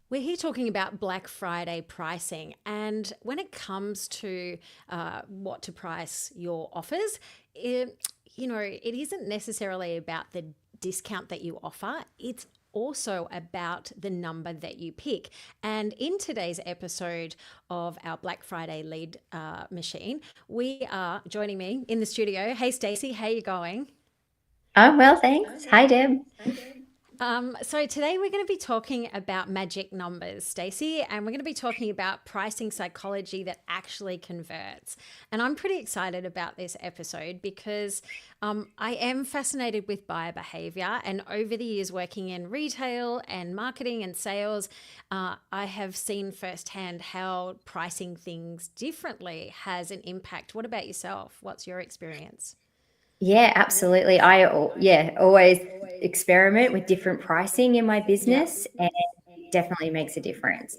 We're here talking about Black Friday pricing. And when it comes to what to price your offers, it isn't necessarily about the discount that you offer. It's also about the number that you pick. And in today's episode of our Black Friday lead machine, we are joining me in the studio. Hey, Stacey, how you going? Oh, well, thanks. Hi, Deb. So today we're going to be talking about magic numbers, Stacey, and we're going to be talking about pricing psychology that actually converts. And I'm pretty excited about this episode because I am fascinated with buyer behavior. And over the years working in retail and marketing and sales, I have seen firsthand how pricing things differently has an impact. What about yourself? What's your experience? Yeah, absolutely. Always experiment with different pricing in my Yeah. business, and it definitely makes a difference.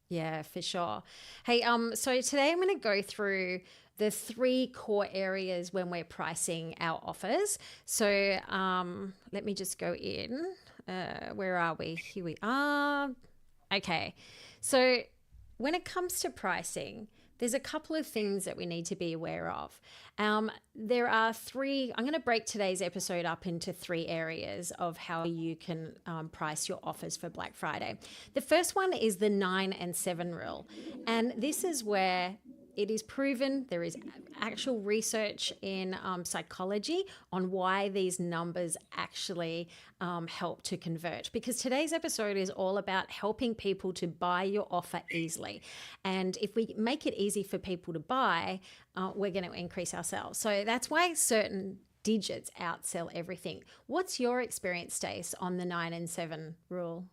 Yeah, for sure. Hey, so today I'm going to go through the three core areas when we're pricing our offers. So, let me just go in. Where are we? Here we are. Okay. So, when it comes to pricing, there's a couple of things that we need to be aware of. There are three, I'm going to break today's episode up into three areas of how you can price your offers for Black Friday. The first one is the 9 and 7 rule. And this is where it is proven, there is actual research in psychology on why these numbers actually help to convert. Because today's episode is all about helping people to buy your offer easily. And if we make it easy for people to buy, we're going to increase our sales. So that's why certain digits outsell everything. What's your experience, Stace, on the 9 and 7 rule?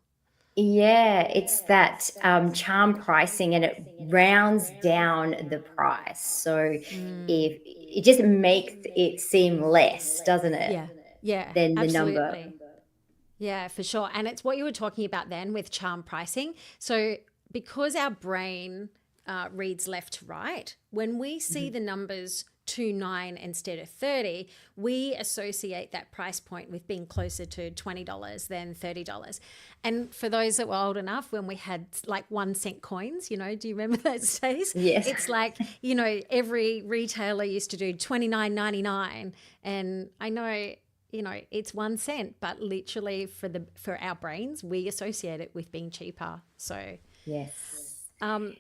Yeah, it's that charm pricing, and it rounds down the price. So Mm, if it just makes it seem less, doesn't it, yeah, yeah, than the number? absolutely. Yeah, for sure. And it's what you were talking about then with charm pricing. So, because our brain reads left to right, when we see Mhm. the numbers 2 9 instead of 30, we associate that price point with being closer to $20 than $30. And for those that were old enough, when we had like 1 cent coins, do you remember those days? Yes. It's like, every retailer used to do 29.99. And I know it's 1 cent, but literally for our brains, we associate it with being cheaper. So Yes. um,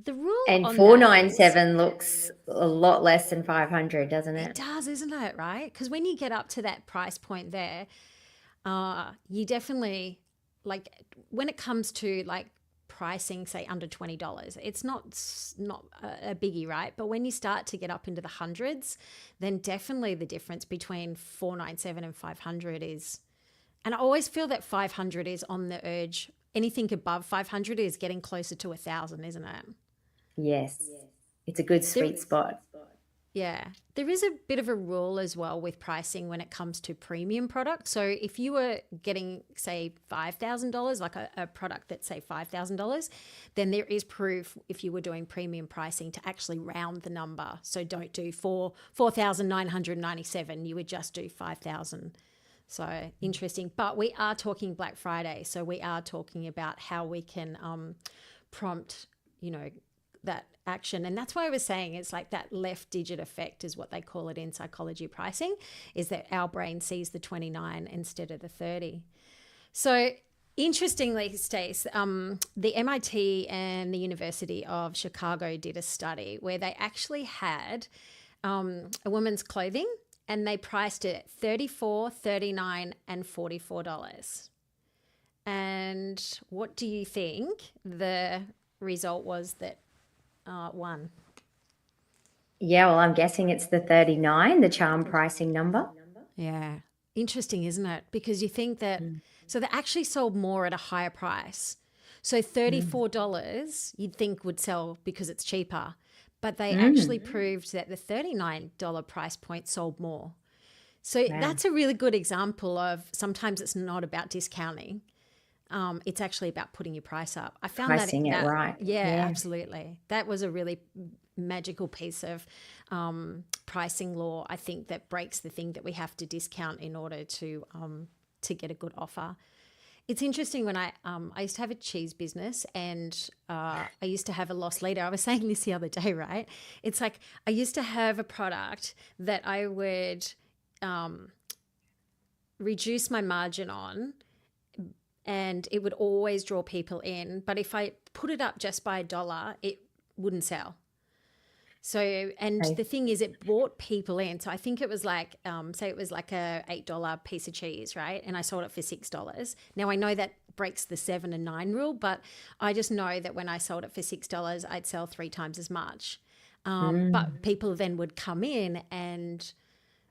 the rule And on that is 497 looks a lot less than 500, doesn't it it? does, isn't it? Right? Because when you get up to that price point there, you definitely like when it comes to like pricing say under $20, it's not a biggie, right? But when you start to get up into the hundreds, then definitely the difference between 497 and 500 is, and I always feel that 500 is on the urge. Anything above 500 is getting closer to 1,000, isn't it? Yes. It's a good There, sweet spot. Yeah, there is a bit of a rule as well with pricing when it comes to premium products. So if you were getting, say, $5,000, like a product that's, say, $5,000, then there is proof if you were doing premium pricing to actually round the number. So don't do 4,997. You would just do 5,000. So interesting. But we are talking Black Friday. So we are talking about how we can prompt, you know, that action. And that's why I was saying it's like that left digit effect is what they call it in psychology pricing, is that our brain sees the 29 instead of the 30. So interestingly, Stace, the MIT and the University of Chicago did a study where they actually had a woman's clothing and they priced it at 34, 39, and $44. And what do you think the result was that won? Yeah, well, I'm guessing it's the 39, the charm pricing number. Yeah. Interesting, isn't it? Because you think that, Mm. so they actually sold more at a higher price. So Mm. $34 you'd think would sell because it's cheaper. But they actually Mm. proved that the $39 price point sold more. So Wow. that's a really good example of sometimes it's not about discounting. It's actually about putting your price up. I found that Pricing it right. yeah, Yeah. absolutely. That was a really magical piece of pricing law. I think that breaks the thing that we have to discount in order to get a good offer. It's interesting when I used to have a cheese business, and I used to have a loss leader. I was saying this the other day, right? It's like I used to have a product that I would reduce my margin on, and it would always draw people in. But if I put it up just by $1, it wouldn't sell. So, and Okay. the thing is, it brought people in. So I think it was like, say it was like a $8 piece of cheese, right? And I sold it for $6. Now I know that breaks the 7 and 9 rule, but I just know that when I sold it for $6, I'd sell 3 times as much. But people then would come in and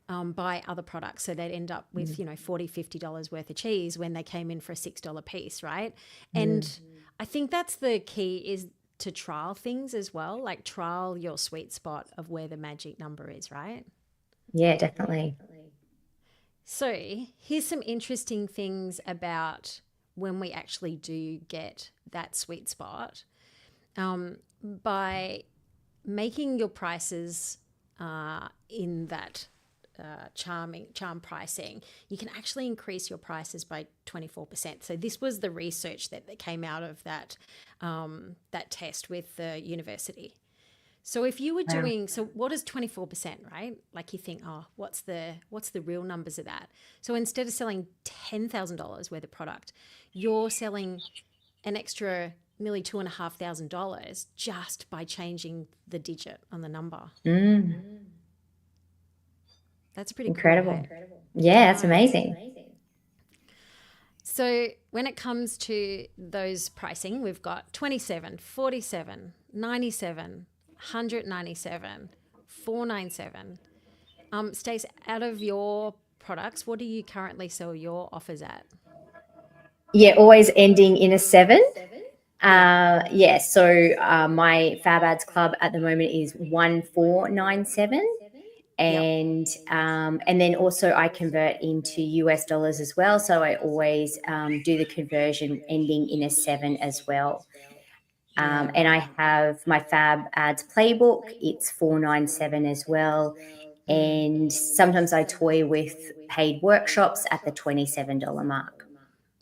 buy other products. So they'd end up with, $40, $50 worth of cheese when they came in for a $6 piece, right? And I think that's the key, is to trial things as well, like trial your sweet spot of where the magic number is, right? Yeah, definitely. So here's some interesting things about when we actually do get that sweet spot. By making your prices in that charm pricing, you can actually increase your prices by 24%. So this was the research that came out of that that test with the university. So if you were Wow. doing, so what is 24%, right? Like you think, oh, what's the real numbers of that? So instead of selling $10,000 worth of product, you're selling an extra nearly $2,500 just by changing the digit on the number. Mm, That's pretty cool, incredible. hey? I Yeah, that's know. amazing. So when it comes to those pricing, we've got 27, 47, 97, 197, 497. Stace, out of your products, what do you currently sell your offers at? Yeah, always ending in a 7. Yeah. Yeah, so my Fab Ads Club at the moment is 1497. Yep. And then also I convert into US dollars as well. So I always do the conversion ending in a 7 as well. Yeah, And I right. have my Fab Ads playbook. It's 497 as well. And sometimes I toy with paid workshops at the $27 mark.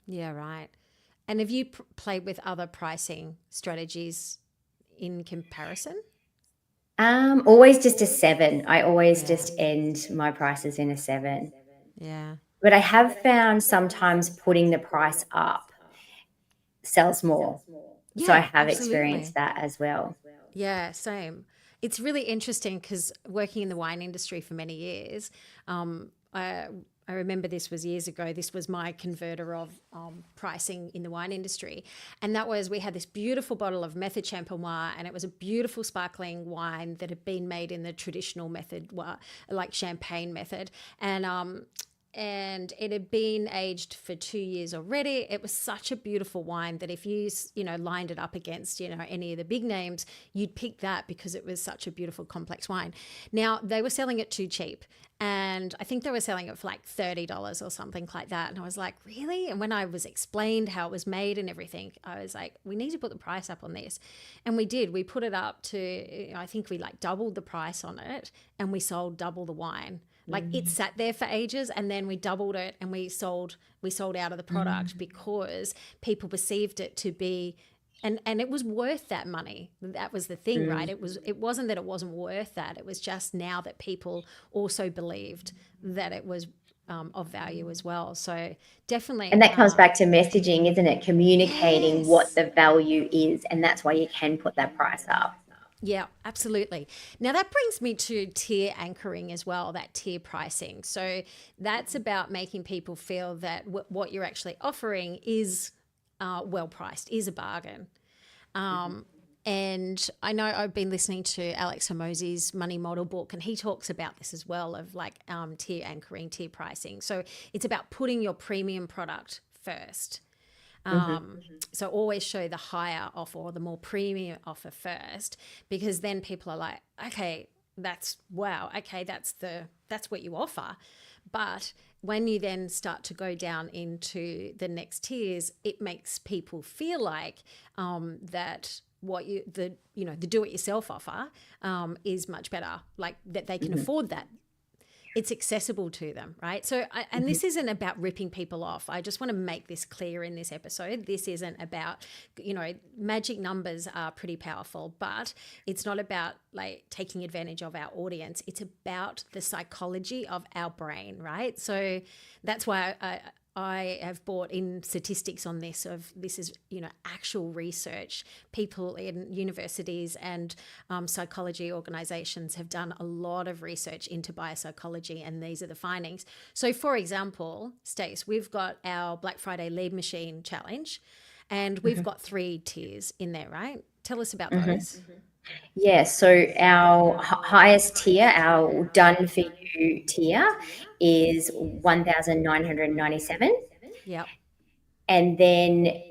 Yeah, right. And have you played with other pricing strategies in comparison? Always just a 7. I always Yeah. just end my prices in a 7. Yeah. But I have found sometimes putting the price up sells more. So I Yeah, have experienced absolutely. that as well. Yeah, same. It's really interesting because working in the wine industry for many years, I remember this was years ago. This was my converter of pricing in the wine industry. And that was, we had this beautiful bottle of Method Champenois, and it was a beautiful sparkling wine that had been made in the traditional method, like champagne method. And it had been aged for 2 years already. It was such a beautiful wine that if you lined it up against any of the big names, you'd pick that because it was such a beautiful complex wine. Now they were selling it too cheap, and I think they were selling it for like $30 or something like that. And I was like, really? And when I was explained how it was made and everything, I was like, we need to put the price up on this. And we did. We put it up to, I think we like doubled the price on it, and we sold double the wine. Like it Mm, sat there for ages, and then we doubled it and we sold out of the product mm, because people perceived it to be, and it was worth that money. That was the thing, right? mm. It wasn't that it wasn't worth that. It was just now that people also believed that it was of value as well. So And definitely, that comes back to messaging, isn't it? Communicating what yes. the value is. And that's why you can put that price up. Yeah, absolutely. Now that brings me to tier anchoring as well, that tier pricing. So that's about making people feel that what you're actually offering is well priced, is a bargain. And I know I've been listening to Alex Hormozi's Money Model book, and he talks about this as well, of like tier anchoring, tier pricing. So it's about putting your premium product first. Mm-hmm. So always show the higher offer or the more premium offer first, because then people are like, okay, that's wow, okay, that's what you offer. But when you then start to go down into the next tiers, it makes people feel like that what the do it yourself offer is much better, like that they can afford that. it's accessible to them, right? So, and this isn't about ripping people off. I just want to make this clear in this episode. This isn't about, magic numbers are pretty powerful, but it's not about like taking advantage of our audience. It's about the psychology of our brain, right? So that's why I have brought in statistics on this is, actual research. People in universities and psychology organizations have done a lot of research into biopsychology, and these are the findings. So for example, Stace, we've got our Black Friday lead machine challenge, and we've got 3 tiers in there, right? Tell us about those. Yeah, so our highest tier, our done for you tier, is 1,997. Yep. And then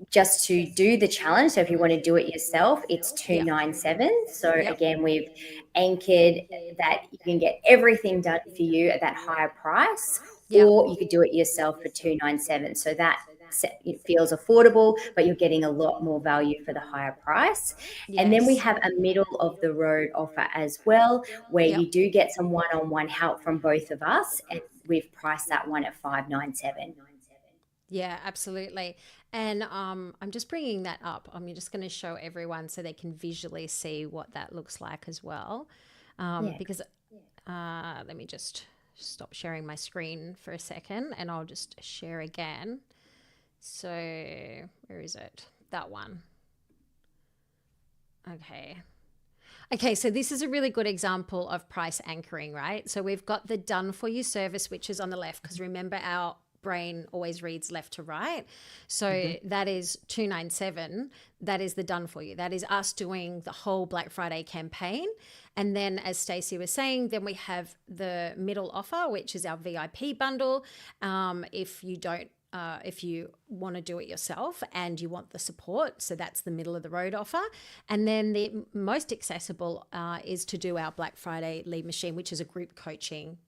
just to do the challenge, so if you want to do it yourself, it's 297. So again, we've anchored that you can get everything done for you at that higher price, or you could do it yourself for 297. So that it feels affordable, but you're getting a lot more value for the higher price. And then we have a middle of the road offer as well, where you do get some one-on-one help from both of us, and we've priced that one at 597. Yeah, absolutely. And I'm just bringing that up. I'm just going to show everyone so they can visually see what that looks like as well. Because let me just stop sharing my screen for a second, and I'll just share again. So where is it? That one. Okay, so this is a really good example of price anchoring, right? So we've got the done for you service, which is on the left, because remember our brain always reads left to right. So that is 297. That is the done for you. That is us doing the whole Black Friday campaign. And then, as Stacey was saying, then we have the middle offer, which is our VIP bundle. If you want to do it yourself and you want the support, so that's the middle of the road offer. And then the most accessible is to do our Black Friday lead machine, which is a group coaching.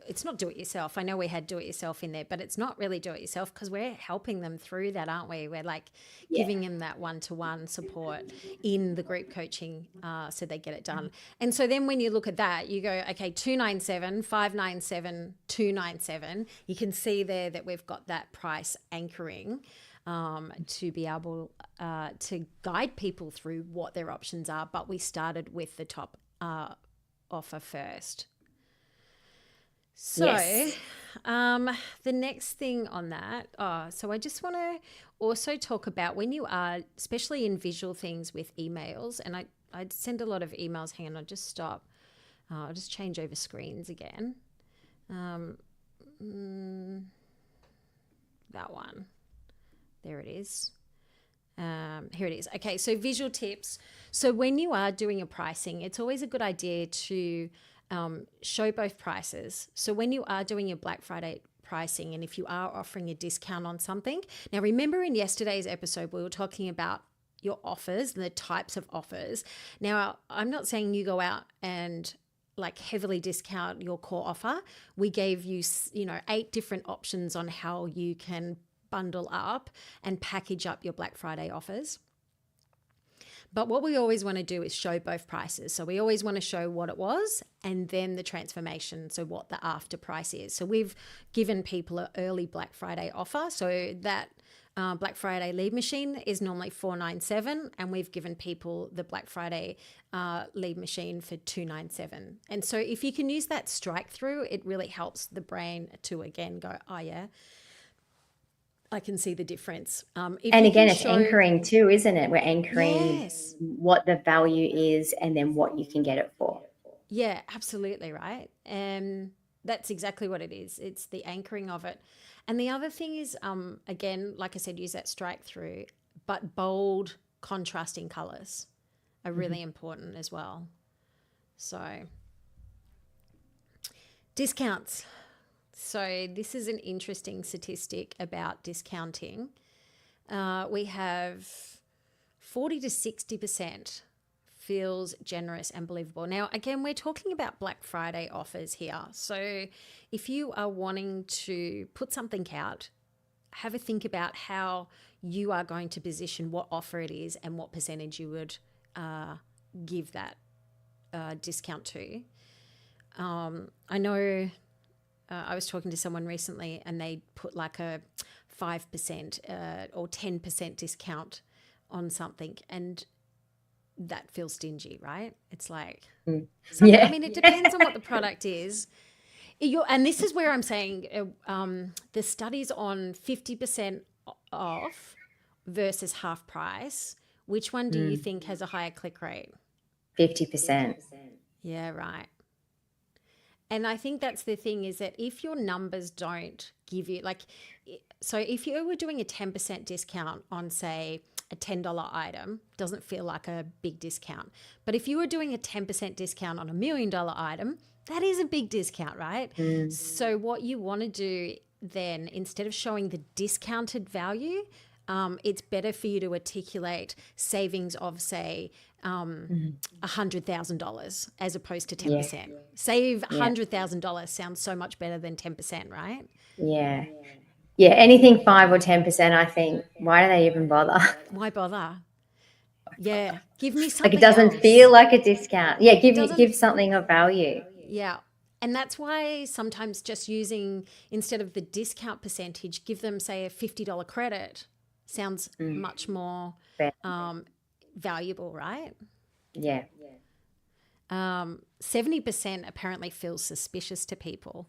It's not do it yourself. I know we had do it yourself in there, but it's not really do it yourself, because we're helping them through that, aren't we? We're like giving them that one-to-one support in the group coaching so they get it done. And so then when you look at that, you go, okay, 297, 597, 297. You can see there that we've got that price anchoring to be able to guide people through what their options are. But we started with the top offer first. So the next thing on that, so I just want to also talk about when you are, especially in visual things with emails, and I send a lot of emails. Hang on, I'll just stop. I'll just change over screens again. That one. There it is. Here it is. Okay, so visual tips. So when you are doing a pricing, it's always a good idea to show both prices. So when you are doing your Black Friday pricing, and if you are offering a discount on something, now remember in yesterday's episode we were talking about your offers and the types of offers. Now I'm not saying you go out and like heavily discount your core offer. We gave you 8 different options on how you can bundle up and package up your Black Friday offers. But what we always want to do is show both prices. So we always want to show what it was and then the transformation, so what the after price is. So we've given people an early Black Friday offer. So that Black Friday lead machine is normally $497, and we've given people the Black Friday lead machine for $297. And so if you can use that strike through, it really helps the brain to again go, oh yeah, I can see the difference. And again, it's anchoring too, isn't it? We're anchoring what the value is and then what you can get it for. Yeah, absolutely, right? And that's exactly what it is. It's the anchoring of it. And the other thing is, again, like I said, use that strike through, but bold contrasting colors are really important as well. So discounts. So this is an interesting statistic about discounting. We have 40 to 60% feels generous and believable. Now, again, we're talking about Black Friday offers here. So if you are wanting to put something out, have a think about how you are going to position what offer it is and what percentage you would give that discount to. I know I was talking to someone recently and they put like a 5% or 10% discount on something, and that feels stingy, right? It's like, I mean, it depends on what the product is. And this is where I'm saying the studies on 50% off versus half price, which one do you think has a higher click rate? 50%. Yeah, right. And I think that's the thing, is that if your numbers don't give you, like, so if you were doing a 10% discount on, say, a $10 item, doesn't feel like a big discount. But if you were doing a 10% discount on $1 million item, that is a big discount, right? So what you want to do then, instead of showing the discounted value, it's better for you to articulate savings of, say, $100,000 as opposed to 10%. Save $100,000 sounds so much better than 10%, right? Yeah. Yeah, anything 5 or 10%, I think, why do they even bother? Why bother? Yeah, give me something Like, it doesn't else. feel like a discount. Yeah, give something of value. Yeah. And that's why sometimes just using, instead of the discount percentage, give them, say, a $50 credit sounds much more valuable, right? Yeah. 70% apparently feels suspicious to people.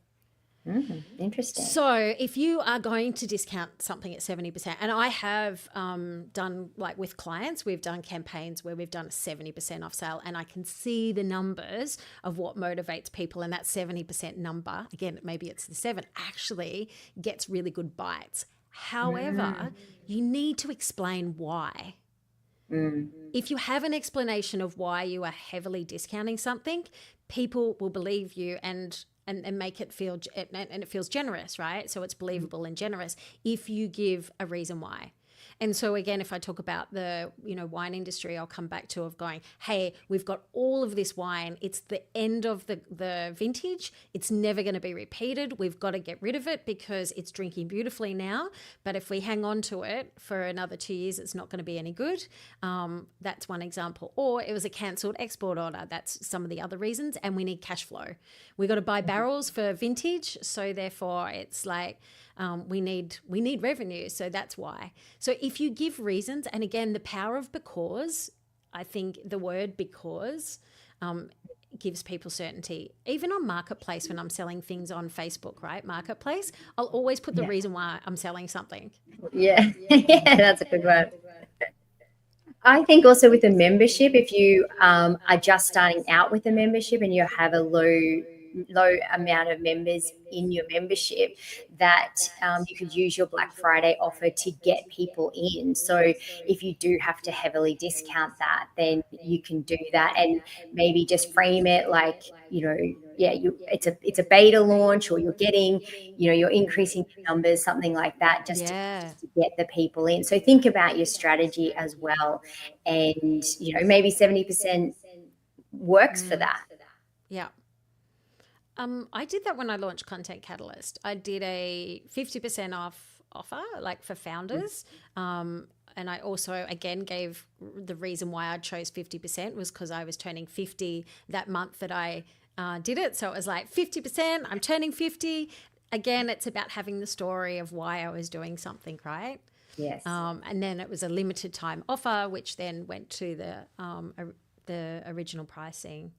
Interesting. So if you are going to discount something at 70%, and I have done, like with clients, we've done campaigns where we've done a 70% off sale, and I can see the numbers of what motivates people, and that 70% number, again, maybe it's the 7, actually gets really good bites. However, you need to explain why. If you have an explanation of why you are heavily discounting something, people will believe you and make it feel, and it feels generous, right? So it's believable and generous if you give a reason why. And so again, if I talk about the, wine industry, I'll come back to of going, hey, we've got all of this wine. It's the end of the vintage. It's never going to be repeated. We've got to get rid of it because it's drinking beautifully now. But if we hang on to it for another 2 years, it's not going to be any good. That's one example. Or it was a cancelled export order. That's some of the other reasons. And we need cash flow. We've got to buy barrels for vintage. So therefore it's like, we need revenue, so that's why. So if you give reasons, and again, the power of because, I think the word because gives people certainty. Even on Marketplace, when I'm selling things on Facebook, right? Marketplace, I'll always put the reason why I'm selling something. Yeah, yeah, that's a good one. I think also with a membership, if you are just starting out with a membership and you have a low amount of members in your membership, that you could use your Black Friday offer to get people in. So if you do have to heavily discount that, then you can do that, and maybe just frame it like, it's a beta launch, or you're getting, you're increasing your numbers, something like that, just to get the people in. So think about your strategy as well, and maybe 70% works for that. Yeah. I did that when I launched Content Catalyst. I did a 50% off offer, like for founders. And I also, again, gave the reason why I chose 50% was because I was turning 50 that month that I did it. So it was like 50%, I'm turning 50. Again, it's about having the story of why I was doing something, right? Yes. And then it was a limited time offer, which then went to the original pricing.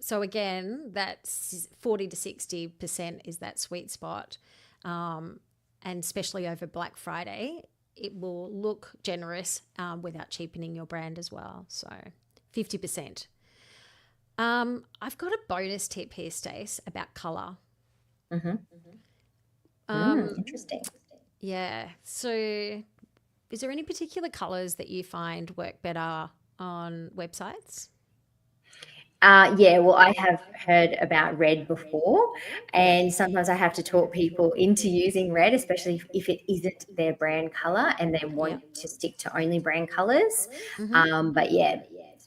So again, that's 40 to 60% is that sweet spot. And especially over Black Friday, it will look generous without cheapening your brand as well. So 50%. I've got a bonus tip here, Stace, about colour. Interesting. Yeah. So is there any particular colours that you find work better on websites? Well, I have heard about red before, and sometimes I have to talk people into using red, especially if it isn't their brand color and they want to stick to only brand colors. But yeah,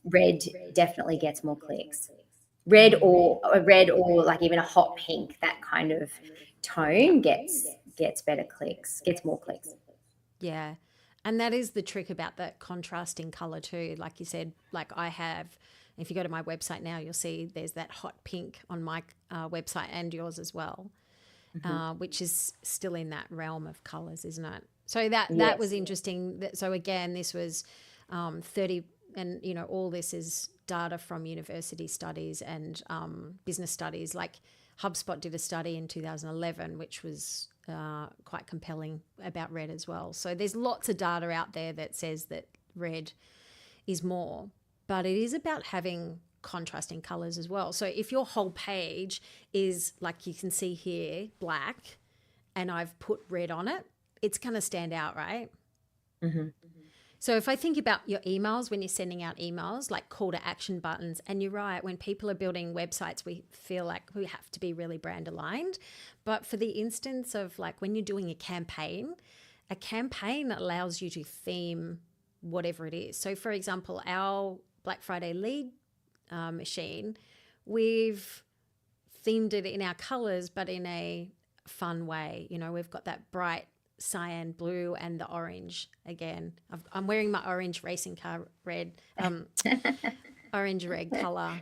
red definitely gets more clicks. Red or like even a hot pink, that kind of tone gets better clicks, gets more clicks. Yeah. And that is the trick about that contrasting color too. Like you said, like I have If you go to my website now, you'll see there's that hot pink on my website and yours as well, which is still in that realm of colours, isn't it? So that was interesting. So again, this was 30, and all this is data from university studies and business studies. Like HubSpot did a study in 2011, which was quite compelling about red as well. So there's lots of data out there that says that red is more, but it is about having contrasting colors as well. So if your whole page is, like you can see here, black, and I've put red on it, it's going to stand out, right? So if I think about your emails, when you're sending out emails, like call to action buttons, and you're right, when people are building websites, we feel like we have to be really brand aligned. But for the instance of like when you're doing a campaign allows you to theme whatever it is. So for example, our Black Friday lead machine, we've themed it in our colors, but in a fun way. We've got that bright cyan blue and the orange. Again, I'm wearing my orange racing car red, orange red color.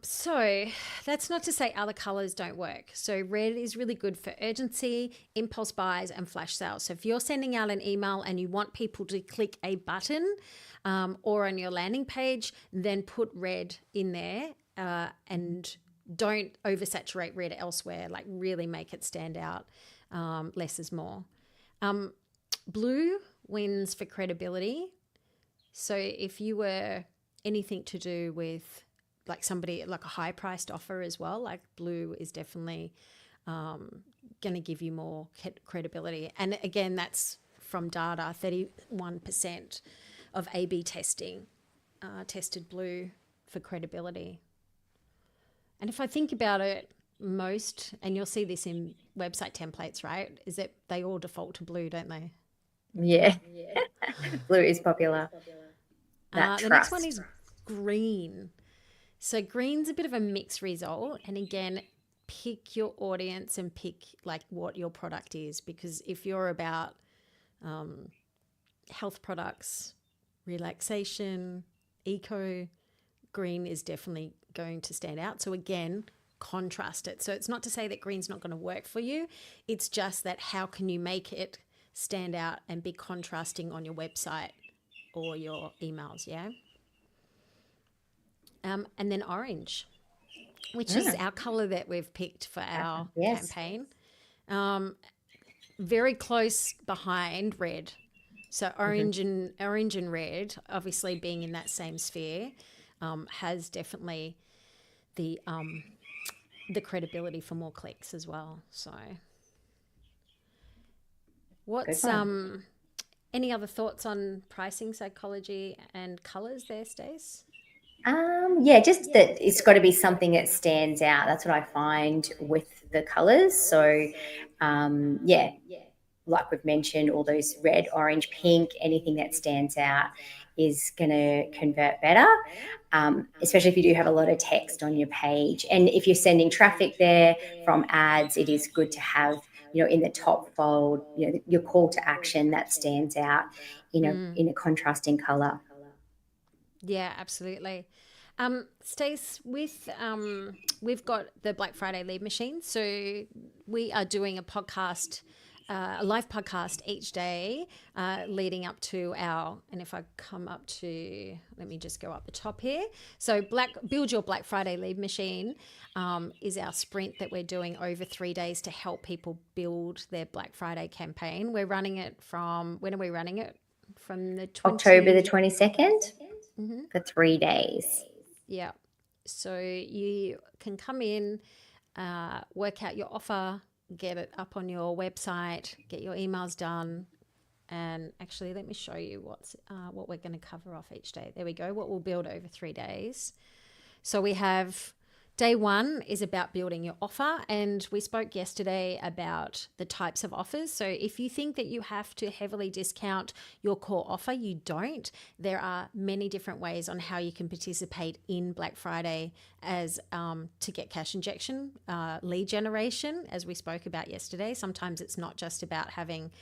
So that's not to say other colors don't work. So red is really good for urgency, impulse buys, and flash sales. So if you're sending out an email and you want people to click a button or on your landing page, then put red in there and don't oversaturate red elsewhere. Like really make it stand out. Less is more. Blue wins for credibility. So if you were anything to do with like somebody, like a high priced offer as well, like blue is definitely going to give you more credibility. And again, that's from data, 31% of A/B testing tested blue for credibility. And if I think about it, most, and you'll see this in website templates, right, is that they all default to blue, don't they? Yeah. Blue is popular. The next one is green. So green's a bit of a mixed result. And again, pick your audience and pick like what your product is, because if you're about health products, relaxation, eco, green is definitely going to stand out. So again, contrast it. So it's not to say that green's not going to work for you. It's just that how can you make it stand out and be contrasting on your website or your emails, yeah? And then orange, which is our color that we've picked for our campaign. Very close behind red. So orange and red, obviously being in that same sphere, has definitely the credibility for more clicks as well. So what's any other thoughts on pricing psychology and colors there, Stace? Just that it's got to be something that stands out. That's what I find with the colors. So like we've mentioned, all those red, orange, pink, anything that stands out is going to convert better, especially if you do have a lot of text on your page. And if you're sending traffic there from ads, it is good to have, in the top fold, your call to action that stands out, in a contrasting color. Yeah, absolutely. Stace, we've got the Black Friday lead machine. So we are doing a live podcast each day leading up to and if I come up to, let me just go up the top here. So Build Your Black Friday Lead Machine is our sprint that we're doing over 3 days to help people build their Black Friday campaign. We're running it when are we running it? From the October the 22nd for 3 days. Yeah. So you can come in, work out your offer, get it up on your website, get your emails done. And actually, let me show you what we're going to cover off each day. There we go, what we'll build over 3 days. So we have day 1 is about building your offer. And we spoke yesterday about the types of offers. So if you think that you have to heavily discount your core offer, you don't. There are many different ways on how you can participate in Black Friday as to get cash injection, lead generation, as we spoke about yesterday. Sometimes it's not just about having,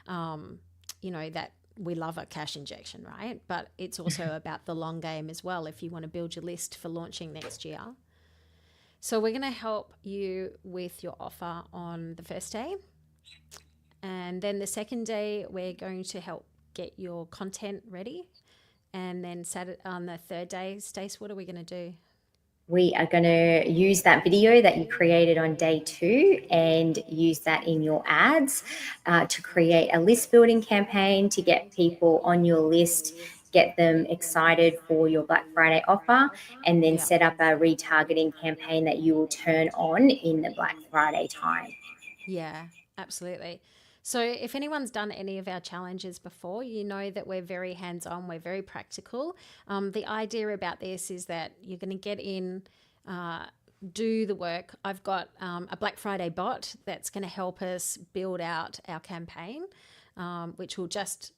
that we love a cash injection, right? But it's also about the long game as well if you want to build your list for launching next year. So we're going to help you with your offer on the first day. And then the second day, we're going to help get your content ready. And then Saturday, on the third day, Stace, what are we going to do? We are going to use that video that you created on day 2 and use that in your ads to create a list building campaign to get people on your list, get them excited for your Black Friday offer, and then set up a retargeting campaign that you will turn on in the Black Friday time. Yeah, absolutely. So if anyone's done any of our challenges before, you know that we're very hands-on, we're very practical. The idea about this is that you're going to get in, do the work. I've got a Black Friday bot that's going to help us build out our campaign, which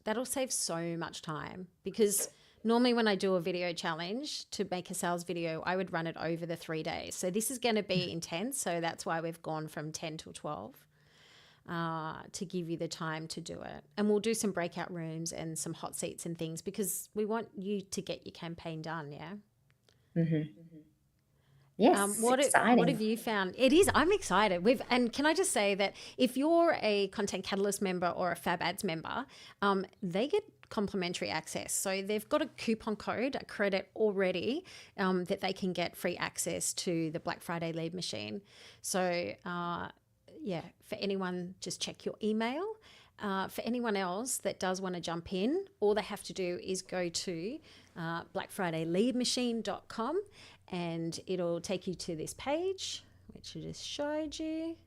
that'll save so much time, because normally when I do a video challenge to make a sales video, I would run it over the 3 days. So this is going to be intense. So that's why we've gone from 10 to 12. To give you the time to do it. And we'll do some breakout rooms and some hot seats and things, because we want you to get your campaign done, yeah? Mm-hmm. Yes, what exciting. have you found? It is. I'm excited. And can I just say that if you're a Content Catalyst member or a Fab Ads member, they get complimentary access. So they've got a coupon code, a credit already, that they can get free access to the Black Friday lead machine. So for anyone, just check your email. For anyone else that does want to jump in, all they have to do is go to blackfridayleadmachine.com, and it'll take you to this page, which I just showed you.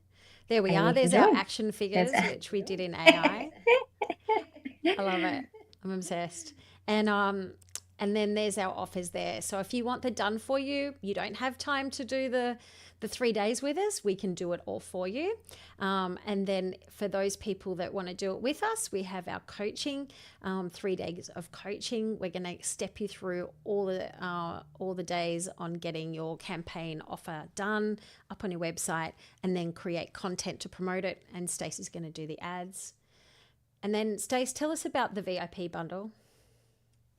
There we are. There's our action figures, which we did in AI. I love it. I'm obsessed. And then there's our offers there. So if you want the done for you, you don't have time to do the 3 days with us, we can do it all for you. And then for those people that want to do it with us, we have our coaching, 3 days of coaching. We're going to step you through all the days on getting your campaign offer done up on your website, and then create content to promote it. And Stacey's going to do the ads. And then Stace, tell us about the VIP bundle.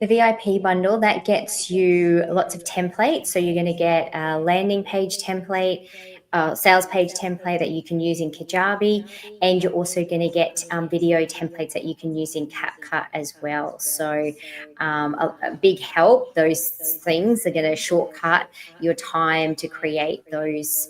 The VIP bundle, that gets you lots of templates. So you're going to get a landing page template, sales page template that you can use in Kajabi, and you're also going to get video templates that you can use in CapCut as well. So a big help. Those things are going to shortcut your time to create those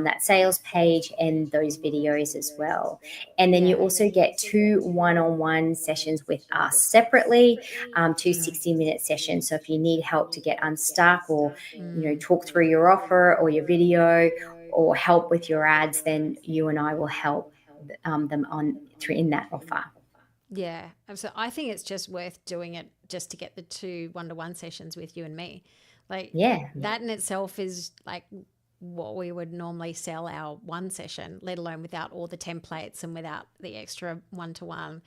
that sales page and those videos as well. And then you also get 2 one-on-one sessions with us separately, 2 60-minute sessions. So if you need help to get unstuck, or talk through your offer or your video, or help with your ads, then you and I will help them in that offer. Yeah, so I think it's just worth doing it just to get the 2 one-to-one sessions with you and me. That in itself is like what we would normally sell our one session, let alone without all the templates and without the extra one-to-one.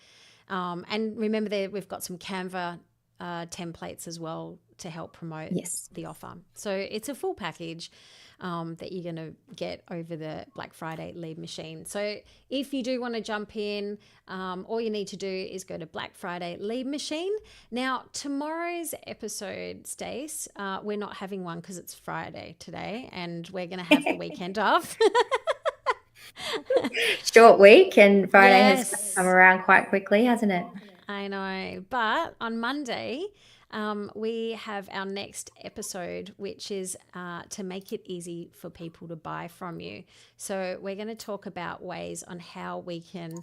And remember that we've got some Canva templates as well to help promote the offer. So it's a full package that you're going to get over the Black Friday lead machine. So if you do want to jump in, all you need to do is go to Black Friday lead machine. Now, tomorrow's episode, Stace, we're not having one because it's Friday today, and we're going to have the weekend off. Short week, and Friday has come around quite quickly, hasn't it? I know. But on Monday, we have our next episode, which is to make it easy for people to buy from you. So we're going to talk about ways on how we can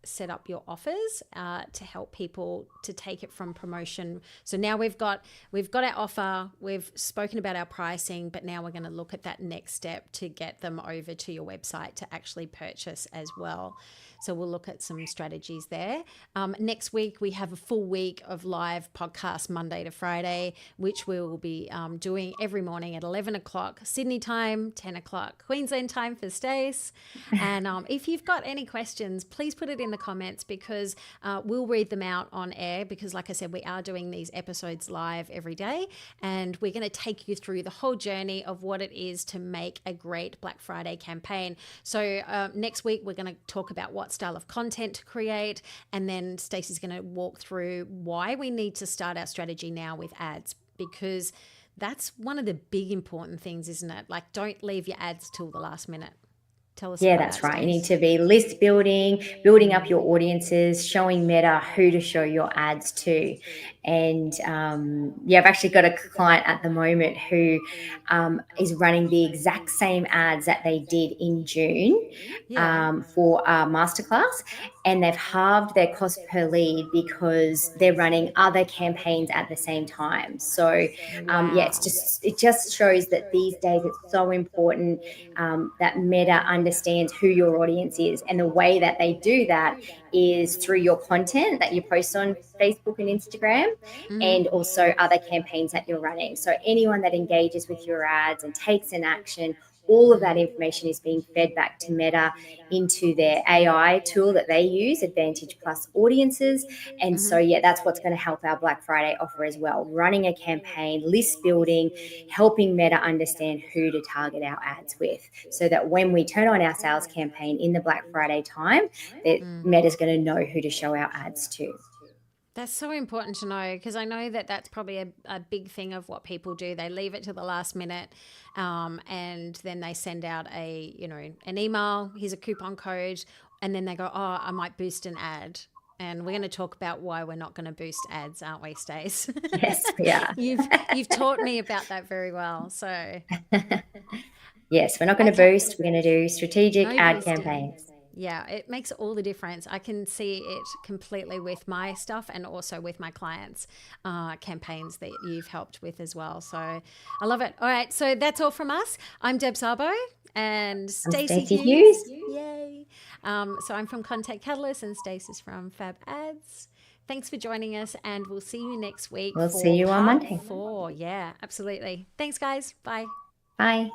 set up your offers to help people to take it from promotion. So now we've got our offer, we've spoken about our pricing, but now we're going to look at that next step to get them over to your website to actually purchase as well. So we'll look at some strategies there. Next week, we have a full week of live podcasts, Monday to Friday, which we will be doing every morning at 11 o'clock Sydney time, 10 o'clock Queensland time for Stace. And if you've got any questions, please put it in the comments, because we'll read them out on air, because like I said, we are doing these episodes live every day, and we're going to take you through the whole journey of what it is to make a great Black Friday campaign. So next week, we're going to talk about what style of content to create, and then Stacey's going to walk through why we need to start our strategy now with ads, because that's one of the big important things, isn't it? Like, don't leave your ads till the last minute. Tell us Yeah, about that's that, right. You need Stace. to be list building, building up your audiences, showing Meta who to show your ads to. And I've actually got a client at the moment who is running the exact same ads that they did in June for our masterclass. And they've halved their cost per lead because they're running other campaigns at the same time. So it just shows that these days it's so important that Meta understands who your audience is. And the way that they do that is through your content that you post on Facebook and Instagram, and also other campaigns that you're running. So anyone that engages with your ads and takes an action, all of that information is being fed back to Meta into their AI tool that they use, Advantage Plus Audiences. And so, that's what's going to help our Black Friday offer as well. Running a campaign, list building, helping Meta understand who to target our ads with, so that when we turn on our sales campaign in the Black Friday time, that Meta's going to know who to show our ads to. That's so important to know, because I know that that's probably a big thing of what people do. They leave it to the last minute, and then they send out an email, here's a coupon code, and then they go, oh, I might boost an ad. And we're going to talk about why we're not going to boost ads, aren't we, Stace? Yes, we are. You've taught me about that very well. So yes, we're not going to boost. We're going to do strategic ad campaigns. Yeah, it makes all the difference. I can see it completely with my stuff, and also with my clients' campaigns that you've helped with as well. So I love it. All right, so that's all from us. I'm Deb Szabo, and Stacey Hughes. Yay. So I'm from Content Catalyst, and Stace is from Fab Ads. Thanks for joining us, and we'll see you next week. We'll see you on Monday. 4. Yeah, absolutely. Thanks, guys. Bye. Bye.